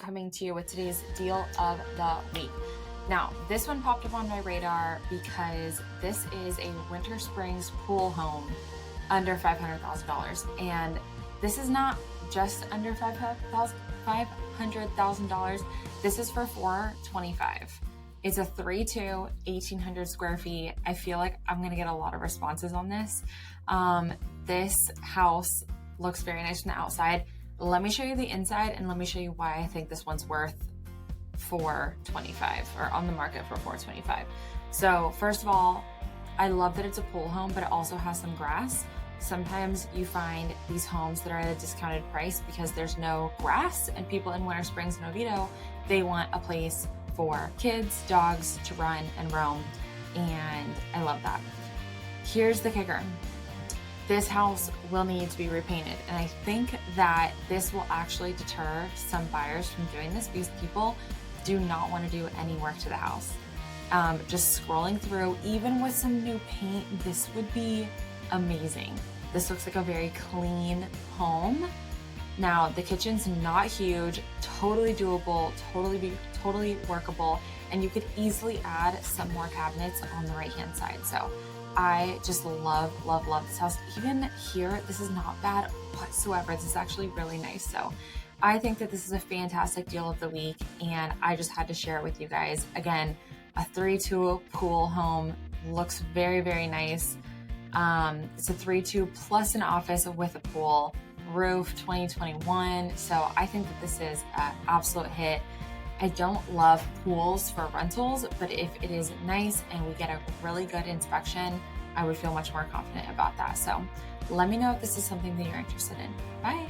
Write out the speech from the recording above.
coming to you with today's deal of the week. Now, this one popped up on my radar because this is a Winter Springs pool home under $500,000. And this is not just under $500,000. This is for $425,000. It's a 3-2, 1,800 square feet. I feel like I'm gonna get a lot of responses on this. This house looks very nice from the outside. Let me show you the inside and let me show you why I think this one's worth $425,000 or on the market for $425,000. So first of all, I love that it's a pool home, but it also has some grass. Sometimes you find these homes that are at a discounted price because there's no grass, and people in Winter Springs and Oviedo, they want a place for kids, dogs to run and roam, and I love that. Here's the kicker. This house will need to be repainted, and I think that this will actually deter some buyers from doing this because people do not want to do any work to the house. Just scrolling through, even with some new paint, this would be amazing. This looks like a very clean home. Now, the kitchen's not huge, totally doable, totally workable, and you could easily add some more cabinets on the right-hand side. So I just love this house. Even here, this is not bad whatsoever. This is actually really nice. So I think that this is a fantastic deal of the week, and I just had to share it with you guys. Again, a 3-2 pool home, looks very, very nice. It's a 3-2 plus an office with a pool, roof 2021. So I think that this is an absolute hit. I don't love pools for rentals, but if it is nice and we get a really good inspection, I would feel much more confident about that. So let me know if this is something that you're interested in. Bye.